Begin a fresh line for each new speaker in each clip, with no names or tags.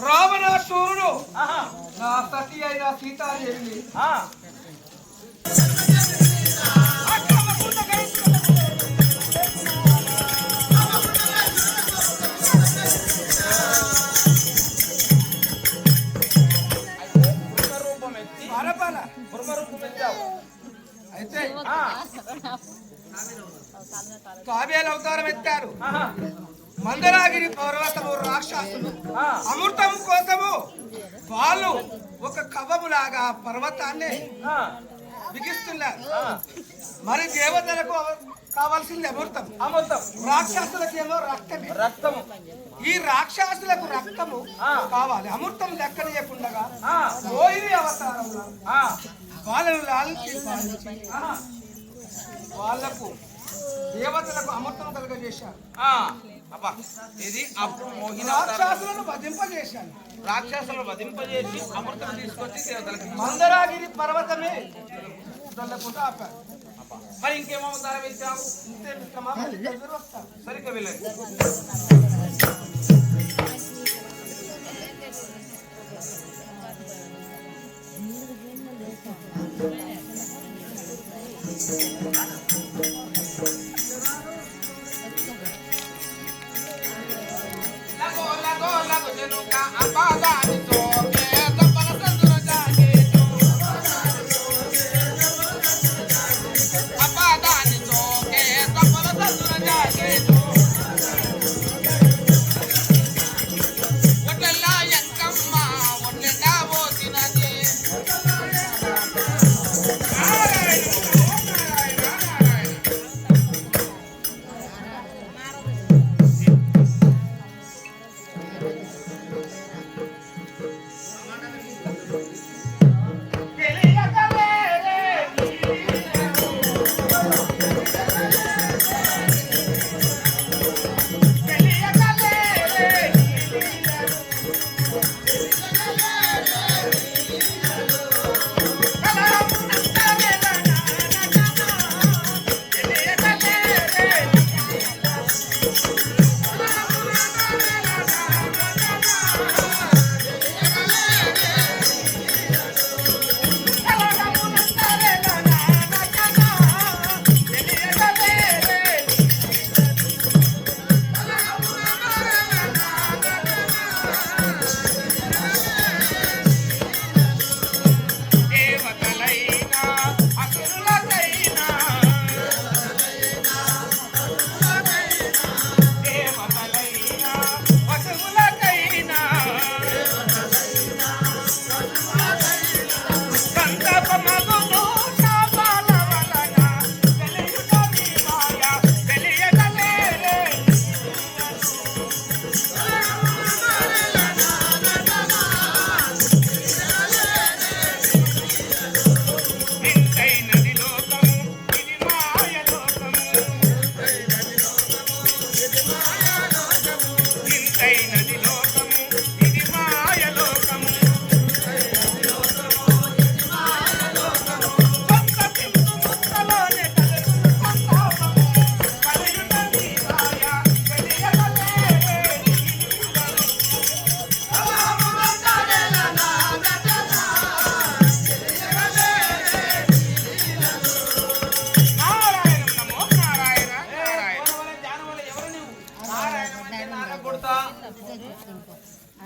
రావణాసురుడు నా సతి అయిన సీతాదేవిని అయితే తాబేలు అవతారం ఎత్తారు. మందరాగిరి పర్వతము రాక్షసులు అమృతం కోసము వాళ్ళు ఒక కవ్వములాగా పర్వతాన్ని బిగిస్తున్నారు. మరి దేవతలకు కావాల్సింది అమృతం, రాక్షసులకేమో రక్తము. ఈ రాక్షసులకు రక్తము కావాలి, అమృతం దక్కనీయకుండా పోయి అవతారంలో వాళ్ళను లాలించి వాళ్లకు దేవతలకు అమృతం కలుగజేశారు.
ఇది
రాక్షసులను వధింపజేశాను.
రాక్షసులను వధింపజేసి అమృతం తీసుకొచ్చి దేవతలకు
మందరాగిరి పర్వతమే దొల్లకుండా ఆపారు.
మరి ఇంకేమవుతారో ఇచ్చాము.
ఇంతే మిత్రమా, వస్తారు
సరిగ్గా వెళ్ళండి.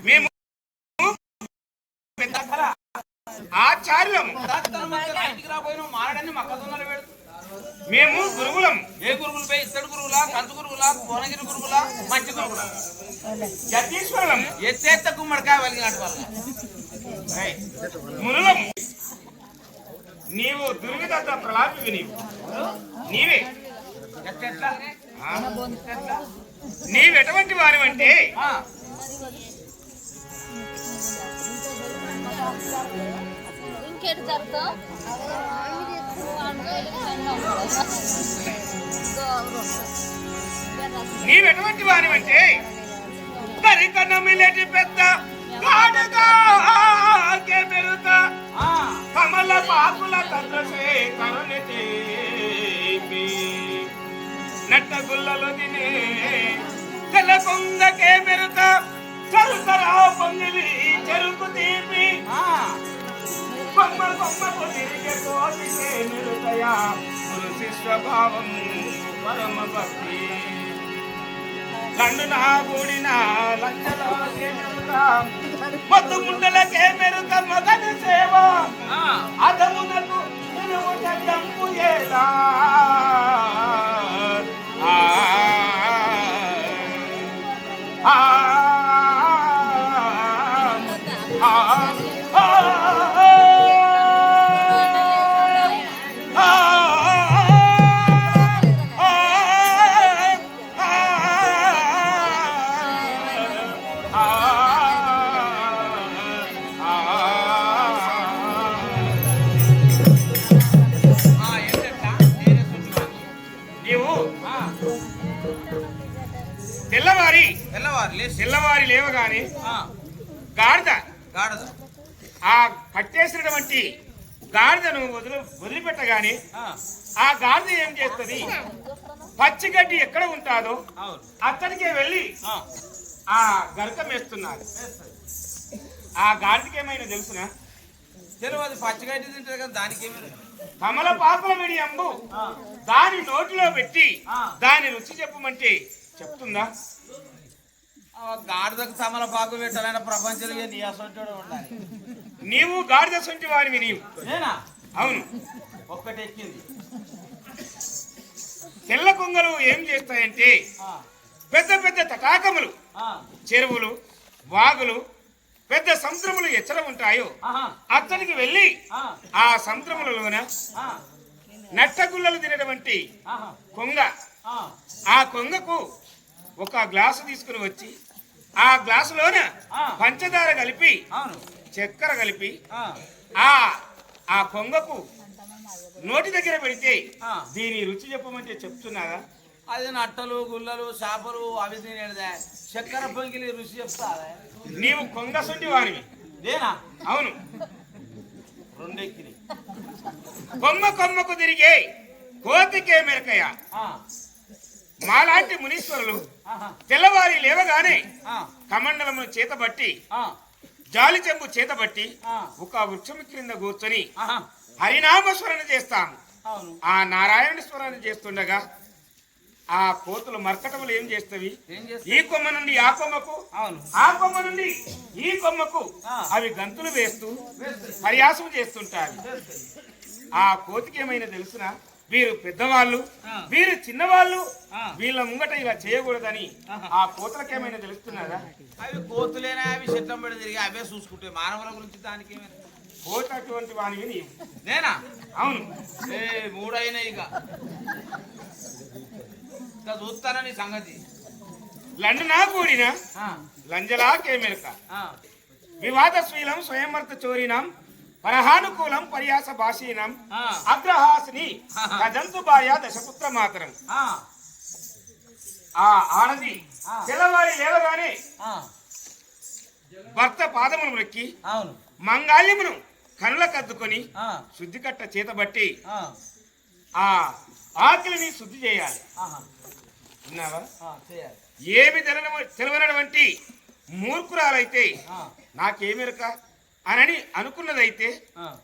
మేము ఆచార్యులము. మేము గురువులం. ఏ గురువులపై? ఇత్తడి గురువులా, కంచు గురువులా, కోనగిరి గురువులా, మంచి గురువులా?
జతీశ్వరులం.
ఎత్తేత్త గుమ్మడికాయ వలిగినట్టు వల్ల
మునులం. నీవు దుర్విధ ప్రలాపివి. నీవే నీవెటువంటి వారి అంటే
ఇంకేటి జరుగుతావు
నీవెటువంటి వారి అంటే దరికనమిలేటి పెద్ద పెరుతా కమల పాకుల తండ్రసే కరుణ చేపి నట్ట గుల్లలు తినే తెల్ల కొంగకే పెరుతా చల్ల కొమ్మ కొమ్మకు తిరిగే కోటికే మెరుకయా గురు శిష్య భావం పరమ భక్తి లండు నా కూడిన లంచలకే మెరుక మొద్దు ముండలకే మెరుక మగని సేవ అదమునకు నిలువున దంపు ఏలా తెల్లవారి లేవగానే గాడిద ఆ కట్టేసినటువంటి గాడిదను వదిలిపెట్టగానే ఆ గాడిద ఏం చేస్తుంది పచ్చిగడ్డి ఎక్కడ ఉంటాదో అక్కడికే వెళ్ళి ఆ గరకం వేస్తున్నారు ఆ గాడిదకి ఏమైనా తెలుసునా
తెలియదు పచ్చిగడ్డి తింటారు కదా దానికి
కమలపాకుల విడి అంబు దాని నోటిలో పెట్టి దాని రుచి చెప్పమంటే చెప్తుందా
గాడిదకు తమలపాకు పెట్టాలన్న ప్రపంచంలో నీ అసంటోడు ఉండాలి
నీవు గాడిద సొంటి వాడివి నీవు
నేనా
అవును
ఒక్కటి ఎక్కింది
తెల్ల కొంగలు ఏం చేస్తాయంటే పెద్ద పెద్ద తటాకములు చెరువులు వాగులు పెద్ద సముద్రములు ఎచ్చర ఉంటాయో అతనికి వెళ్ళి ఆ సముద్రములలోన నట్టగుల్లలు తినటువంటి కొంగ ఆ కొంగకు ఒక గ్లాసు తీసుకుని వచ్చి ఆ గ్లాసులోన పంచదార కలిపి చక్కెర కలిపి ఆ కొంగకు నోటి దగ్గర పెడితే దీని రుచి చెప్పమంటే చెప్తున్నారా
అది నట్టలు గుల్లలు చేపలు అవి తినేదా చక్కెర పొంగిలి రుచి చెప్తారా
నీవు కొంగ సొంటి వారివి
దేనా
అవును
రెండెక్కిని
కొమ్మ కొమ్మకు తిరిగే కోతికే మెరకయ మాలాంటి మునీశ్వరులు తెల్లవారి లేవగానే కమండలమును చేతబట్టి జాలి చెంబు చేతబట్టి ఒక వృక్షం క్రింద కూర్చొని హరినామస్మరణ చేస్తాము ఆ నారాయణ స్మరణ చేస్తుండగా ఆ కోతులు మర్కటములు ఏం చేస్తవి ఈ కొమ్మ నుండి ఆ కొమ్మకు ఆ కొమ్మ నుండి ఈ కొమ్మకు అవి గంతులు వేస్తూ పర్యాసం చేస్తుంటారు ఆ కోతికి ఏమైనా తెలుసునా వీరు పెద్దవాళ్ళు వీరు చిన్నవాళ్ళు వీళ్ళ ముంగట ఇలా చేయకూడదని ఆ కోతులకేమైనా తెలుస్తున్నారా
అవి కోతులేనా అవి చిత్తం పడి తిరిగి అవే చూసుకుంటే మానవుల గురించి దానికి ఏమైనా
కోత అటువంటి వానివి నీవు
నేనా
అవును
మూడైనా ఇక చూస్తానని సంగతి
లండనా కూడిన లంజలా కేమెరక వివాదశీలం స్వయంవర్త చోరీనాం పరహానుకూలం పర్యాస భాషీనం అగ్రహాసిని గజంతు బాయ దశపుత్ర మాతరం ఆ ఆనది తెల్లవారి లేవగానే భర్త పాదమును మొక్కి మంగాల్యమును కనుల కద్దుకొని శుద్ధి కట్ట చేతబట్టి ఆ ఆకలిని శుద్ధి చేయాలి విన్నావా ఏమి తెలవనటువంటి మూర్ఖురాలైతే నాకేమెరక అనని అనుకున్నదైతే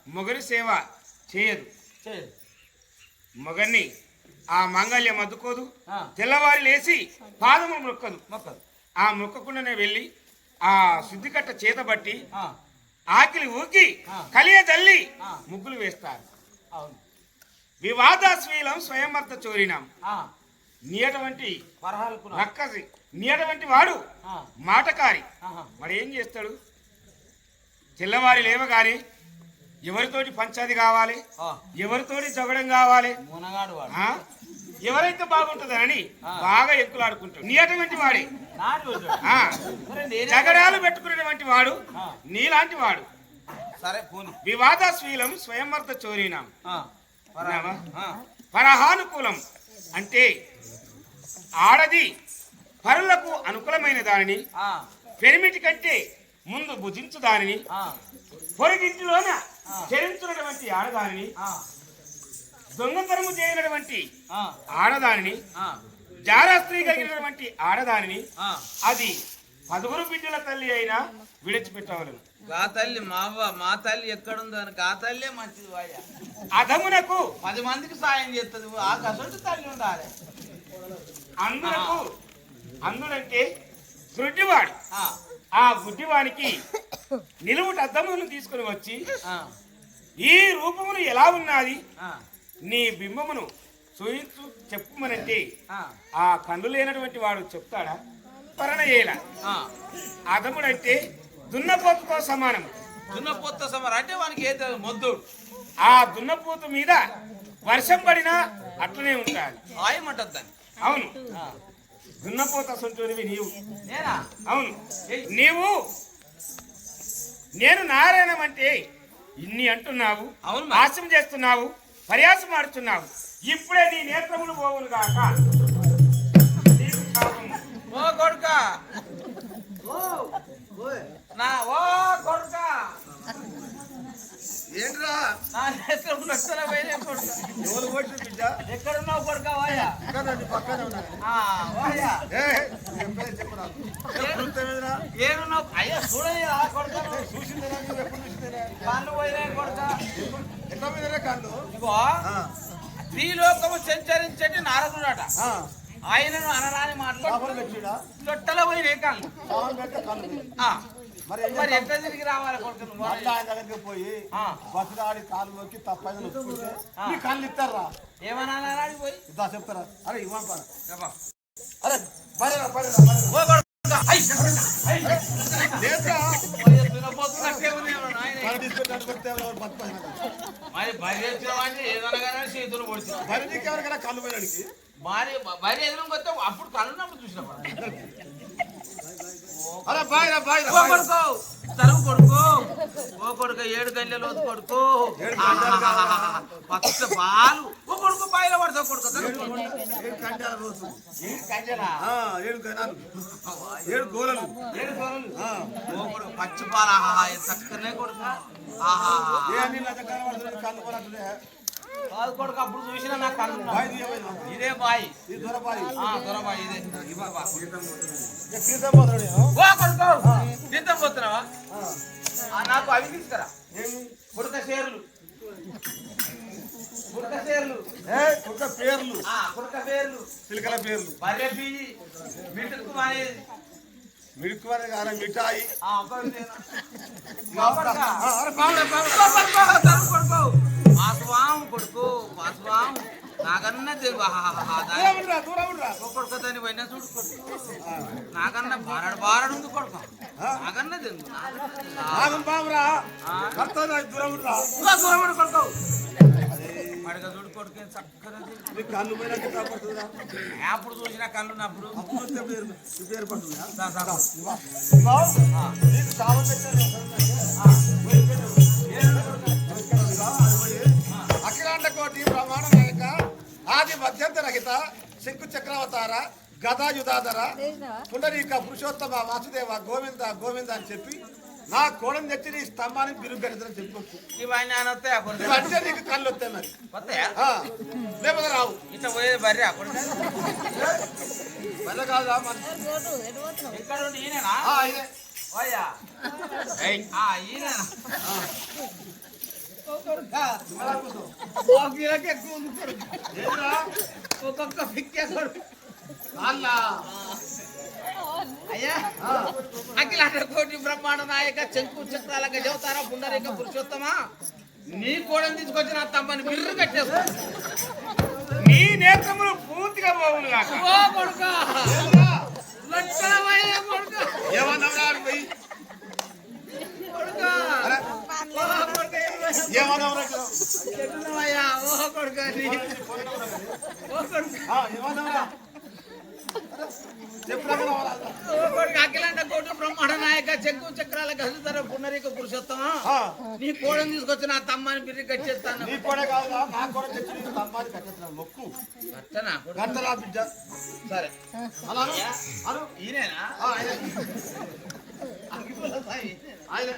మొగని సేవ చేయదు మొగన్ని ఆ మంగళ్యం అద్దుకోదు తెల్లవారి లేచి పాదము మొక్కదు ఆ మొక్కకుండానే వెళ్ళి ఆ శుద్ధి కట్ట చేతబట్టి ఆకిలి ఊకి కలియ జల్లి ముగ్గులు వేస్తారు వివాదాశ్వీలం స్వయంవర్త చోరినాం నీయటువంటి రక్కసి నీయటువంటి వాడు మాటకారి మరి ఏం చేస్తాడు తెల్లవారి లేవగానే ఎవరితోటి పంచాది కావాలి ఎవరితోటి జగడం కావాలి ఎవరైతే బాగుంటుందని బాగా ఎక్కులాడుకుంటాడు నీ అటువంటి వాడే జగడాలు పెట్టుకునేటువంటి వాడు నీలాంటి వాడు వివాదాశ్వీలం స్వయంవర్త చోరీనాం పరహానుకూలం అంటే ఆడది పరులకు అనుకూలమైన దానిని పెరిమిటి కంటే ముందు భుజించు దానిని పొరుగింటిలోన చరించున్నటువంటి ఆడదానిని దొంగతనము చేయనటువంటి ఆడదానిని జారా స్త్రీ కలిగినటువంటి ఆడదానిని అది 10 బిడ్డల తల్లి అయినా విడిచిపెట్టవలను.
గా తల్లి మా తల్లి ఎక్కడుందో అని గా తల్లే మంచిది వాయ.
అధమునకు
10 మందికి సాయం చేస్తుంది. ఆ కసొంటి తల్లి ఉండాలి.
అందుడంటే గుడ్డివాడు. ఆ గుడ్డివానికి నిలువుట అద్దమును తీసుకుని వచ్చి ఈ రూపమును ఎలా ఉన్నది నీ బింబమును చూయించు చెప్పుమనంటే ఆ కన్ను లేనటువంటి వాడు చెప్తాడా? పరణయేల అధముడంటే దున్నపోతుతో సమానం.
దున్నపోత సమానం అంటే వానికి ఏ మొద్దుడు.
ఆ దున్నపోతు మీద వర్షం పడినా అట్లనే ఉంటాడు.
ఆయమంటది దాన్ని.
అవును, దున్నపోత సొంటోనివి నీవు.
నేనా?
అవును, నేను నారాయణం అంటే ఇన్ని అంటున్నావు, హాస్యం చేస్తున్నావు, పర్యాసం ఆడుతున్నావు. ఇప్పుడే నీ నేత్రములు పోవును గాక.
ఓ కొడుక నా ఓ కొడుక
ఏంట్రా
నా నేత్రములు వస్తారా పోయినా కొడుక.
ఎవరు కొట్టిన బిడ్డ?
ఎక్కడున్నావు కొడుక? వాయా
పక్కనే ఉన్నా.
వాయా
చెప్పరా
ఏనున్నావు? అయ్యా చూడని కొడుక
చూసిందేనా? నువ్వు ఎప్పుడు చూసిందేనా?
కాళ్ళు పోయినా కొడుక.
ఎట్లా మీదనే కాళ్ళు?
ఇగో త్రిలోకము సంచరించేటి నారదుడట. ఆయనను అనరాని మాట్లాడు తొట్టలో పోయి రేకాళ్ళు. మరి ఎట్లా తిరిగి రావాలి కొడుకు?
ఆయన దగ్గరికి పోయి బస్సులాడి కాలు నొక్కి తప్పైన నొక్కుంటే నీ కళ్ళు ఇస్తారా?
ఏమన్నా అనరాని పోయి
ఇద్దా చెప్తారా? అరే ఇవ్వం పడ.
చెప్పా.
అరే బరేరా బరేరా
ఓ కొడుక మరి భార్య వచ్చినవాడిని ఏదనగానే చేతులు పొడిచిన
భరణికెవరికైనా కళ్ళు పోయినాడికి
భార్య ఎదురు పోతే అప్పుడు కళ్ళున్నప్పుడు చూసినప్పుడు
అరే బాయ్ బాయ్
కొడుకో తరువు కొడుకో. ఓ కొడుక 7 గంటల లోతు కొడుకో. పచ్చ పాలు. ఓ కొడుకు బాయిలో పడతావు కొడుకు.
7 గంటల రోజు
7 గంటలా?
7 గంటలు 7 గోలలు
7 గోలలు. ఓ కొడుకు పచ్చి పాలు. చక్కనే కొడుక.
కళ్ళు పోనట్లే
కాదు కొడుకు. అప్పుడు చూసినా నాకు కళ్ళు
బాయ్ తీయమైనా
ఇదే బాయ్.
ఈ దొరబాయి
దొరబాయి ఇదే.
తీర్థం పోతాడు.
ఓ కొడుకో తీర్థం పోతున్నావా? నాకు అవి తీసుకురా. పుడక షేర్లు. పుడక షేర్లు.
పుడక పేర్లు.
పుడక పేర్లు.
చిలకల పేర్లు.
భార్య బీజి మిట్టుకు మానేది.
మిడుకువని కాదు మిఠాయి.
వాసువాము కొడుకు వాసువాము నాకన్నా కొడుకు దాన్ని పోయినా చూడుకోడు. నాకన్నా బారడు ఉంది కొడుకు. నాకన్నా తెలుగు దూరం కొడుకు. పడగ చూడు కొడుకు చక్కగా
కళ్ళు పోయినా
అప్పుడు చూసిన కళ్ళు ఉన్నప్పుడు
పేరు పడుతుందా? అఖిలాండ కోటి ప్రమాణ నాయక ఆది మధ్యంత రహిత శంకు చక్రవతార గదాయుధాధర పుండరీక పురుషోత్తమ వాసుదేవ గోవింద గోవింద అని చెప్పి నా కోడని తెచ్చి నీ స్తంభానికి బిరుగడిదని చెప్పుకోవచ్చు.
ఇవన్నీ
అంటే నీకు కళ్ళు వస్తాయి మరి
వస్తాయా?
లేకపోతే రావు.
ఇట్లా పోయేది బర్రె అప్పుడు
బల్ల కాదా
ఎక్కడ ఈయనేనా? ఓయ్యా ఈయనేనా? ఒక్కొక్క పిక్కే కొడుకు. అయ్యా అఖిలాండ కోటి బ్రహ్మాండ నాయక శంకు చక్రాల గజవతార పుండరీక పురుషోత్తమా నీ కోడని తీసుకొచ్చి నా తమ్మని బిర్రు కట్టేస్తా.
నీ నేత్రములు పూర్తిగా పోవును గాక.
ఓ కొడుక లక్షల వయ్యే కొడుక.
ఏమన్నా
అఖిలాండ కోటి బ్రహ్మాండ నాయక శంకు చక్రాల గజధర పునరీక పురుషోత్తమా నీ కోడని తీసుకొచ్చి నా తమ్మని బిర్రి కట్టేస్తాను.
నీ కూడా కాదు నా కూడా తెచ్చి నీ తమ్మాన్ని కట్టేస్తున్నాను మొక్కు గంటలా బిడ్డ.
సరే
అలా
ఈయనేనా?
ఆయన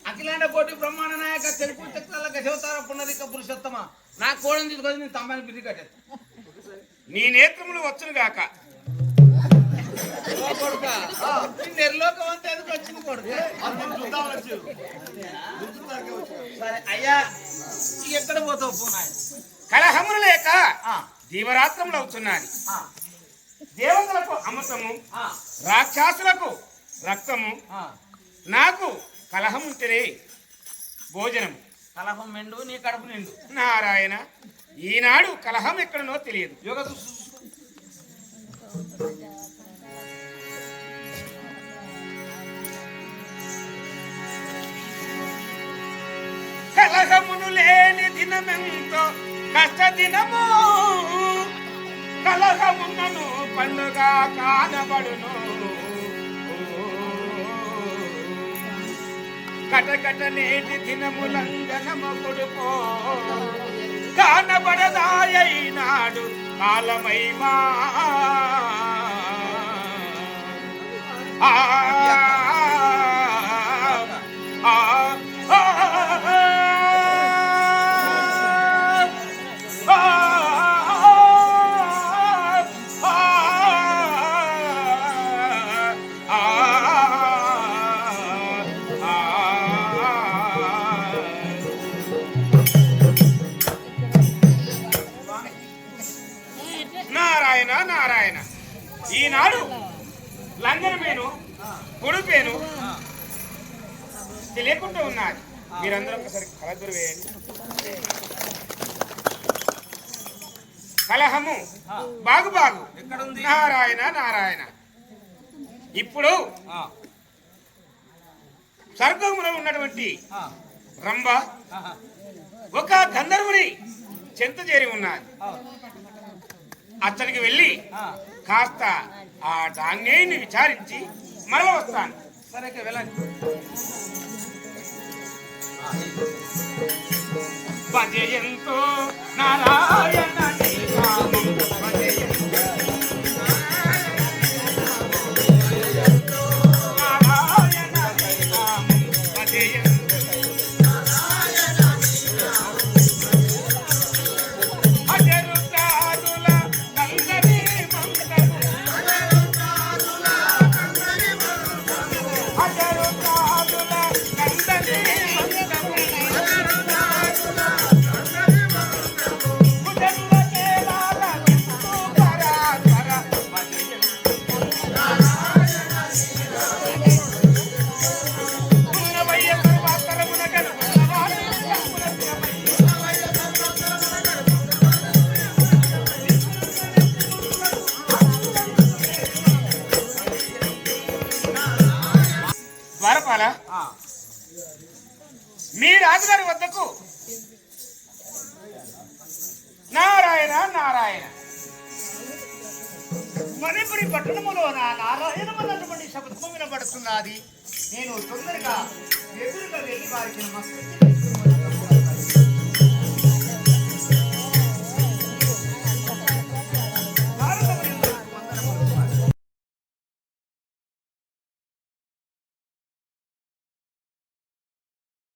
అఖిలాండ కోటి బ్రహ్మాండ నాయక శంకు చక్రాల గజవతార పునరీక పురుషోత్తమా నా కోడని తీసుకొచ్చి నీ తమ్మని బిర్రి కట్టేస్తా.
నీ నేత్రములు వచ్చును గాక.
ఓ కొడుక నిర్లోకం అంతా ఎందుకు వచ్చింది కొడుక సరే అయ్యా ఎక్కడ పోతావు పోనాయన
కలహములు లేక దీవరాత్రములు అవుతున్నది. దేవతలకు అమృతము, రాక్షసులకు రక్తము, నాకు కలహం ఉంటేనే భోజనం.
కలహం మెండు నీ కడుపు నిండు.
నారాయణ, ఈనాడు కలహం ఎక్కడనో తెలియదు.
యోగ
కలహమును లేని దినమెంతో కష్ట దినము, కలహమున్నను పండుగ కానబడును. కటకట నేటి దినములంగనము కొడుకో కానబడదాయైనాడు కాలమైమా. నారాయణ నారాయణ, ఈనాడు లంగనమేను పొడుపేను తెలియకుండా ఉన్నది. మీరందరూ ఒకసారి కలదురు వేయండి. కలహము బాగు బాగు. నారాయణ నారాయణ, ఇప్పుడు స్వర్గములో ఉన్నటువంటి రంభ ఒక గంధర్వుని చెంత చేరి ఉన్నది. అతనికి వెళ్ళి కాస్త ఆ ధాన్యాన్ని విచారించి మరల వస్తాను.
సరే వెళ్ళండి.
భజయంతో నారాయణ నామం, భజయంతో నారాయణ నామం, భజయంతో అజరుద్రాదుల నందనీ మంగళము, అజరుద్రాదుల నందనీ మంగళము, ముజరుల కేలాల విష్ణు పరాత్పర, భజయంతో ఉన్నవయ్య సర్వాకరమున గనున్నవాడు ద్వారపాల, మీ రాజుగారి వద్దకు నారాయణ నారాయణ.
మణిపురి పట్టణములోన నారాయణమన్నటువంటి శబ్దం వినబడుతున్నది. నేను తొందరగా ఎదురుగా వెళ్ళి వారికి నమస్కరించి